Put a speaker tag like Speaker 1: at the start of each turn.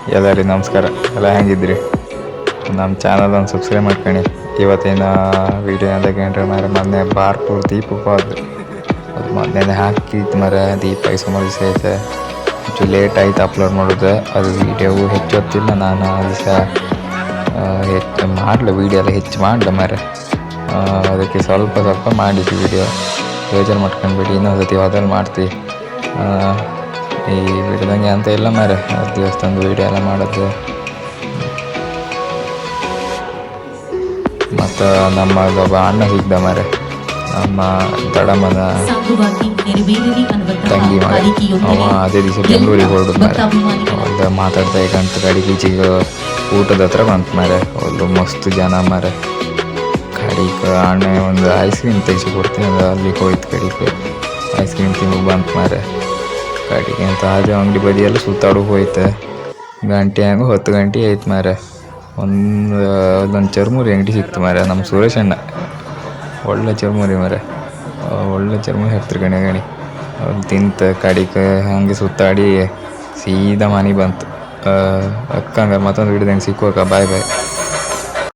Speaker 1: ಎಲ್ಲರಿಗೂ ನಮಸ್ಕಾರ. ಎಲ್ಲ ಹೆಂಗಿದ್ರಿ? ನಮ್ಮ ಚಾನಲ್ ಒಂದು ಸಬ್ಸ್ಕ್ರೈಬ್ ಮಾಡ್ಕೊಳ್ಳಿ. ಇವತ್ತಿನ ವೀಡಿಯೋ ಅದಕ್ಕೆ ಮೊನ್ನೆ ಬಾರ್ಪುರ್ ದೀಪಕ್ಕೆ ಹೋದ ಅದು ಮೊನ್ನೆ ಹಾಕಿತ್ತು ಮರ ದೀಪ ಸುಮಾರು ದಿವಸ ಐತೆ. ಹೆಚ್ಚು ಲೇಟ್ ಆಯ್ತು ಅಪ್ಲೋಡ್ ಮಾಡೋದು. ಅದು ವೀಡಿಯೋವು ಹೆಚ್ಚು ಹೊತ್ತಿಲ್ಲ. ನಾನು ಆ ದಿವಸ ಹೆಚ್ಚು ಮಾಡಲ ವೀಡಿಯೋ ಎಲ್ಲ ಹೆಚ್ಚು ಮಾಡಲ ಮರ. ಅದಕ್ಕೆ ಸ್ವಲ್ಪ ಮಾಡಿದ್ವಿ ವೀಡಿಯೋ. ಬೇಜಾರು ಮಾಡ್ಕೊಂಡ್ಬಿಟ್ಟು ಇನ್ನೊಂದು ಸತಿ ಹೋದಲ್ಲಿ ಮಾಡ್ತೀವಿ. ಈ ವಿಡಿಯೋದಂಗೆ ಅಂತ ಇಲ್ಲ ಮಾರೆ, ದೇವಸ್ಥಾನದ ವೀಡಿಯೋ ಎಲ್ಲ ಮಾಡೋದು. ಮತ್ತು ನಮ್ಮಗೊಬ್ಬ ಅಣ್ಣ ಸಿಗ್ದ ಮಾರೆ, ನಮ್ಮ ದಡಮ್ಮನ ತಂಗಿ ಮಗ. ಅವ ಅದೇ ದಿವಸ ಬೆಂಗಳೂರಿಗೆ ಹೊರಡುದು ಮಾರೆ. ಒಂದು ಮಾತಾಡ್ತಾ ಈಗಂತ ಗಾಡಿ ಈಚೆಗೆ ಊಟದ ಹತ್ರ ಬಂತು ಮಾರೆ. ಒಂದು ಮಸ್ತ್ ಜನ ಮಾರೆ. ಕಡಿಗೆ ಅಣ್ಣ ಒಂದು ಐಸ್ ಕ್ರೀಮ್ ತೆಗಿಸಿ ಕೊಡ್ತೀನಿ ಅದು ಅಲ್ಲಿಗೆ ಹೋಯ್ತು. ಕಡಿಗೆ ಐಸ್ ಕ್ರೀಮ್ ತಿಂದು ಬಂತು ಮಾರೆ. ಕಡಿಗೆ ಅಂತ ಅದು ಅಂಗಡಿ ಬದಿಯೆಲ್ಲ ಸುತ್ತಾಡೋಕೆ ಹೋಯ್ತು. ಗಂಟೆ ಹಂಗೆ 10 ಗಂಟೆ ಆಯ್ತು ಮಾರೆ. ಒಂದು ಚರ್ಮುರಿ ಅಂಗಡಿ ಸಿಕ್ತು ಮಾರೆ. ನಮ್ಮ ಸುರೇಶ್ ಅಣ್ಣ ಒಳ್ಳೆ ಚರ್ಮುರಿ ಮಾರೆ, ಒಳ್ಳೆ ಚರ್ಮುರಿ ಹಾಕ್ತಾರೆ ಗಣಿ. ಅವ್ರು ತಿಂತ ಕಡಿಗೆ ಹಾಗೆ ಸುತ್ತಾಡಿ ಸೀದಾ ಮನೆಗೆ ಬಂತು. ಅಕ್ಕಂಗೆ ಮತ್ತೊಂದು ಹಿಡಿದಂಗೆ ಸಿಕ್ಕುವಕ್ಕ ಬಾಯ್ ಬಾಯ್.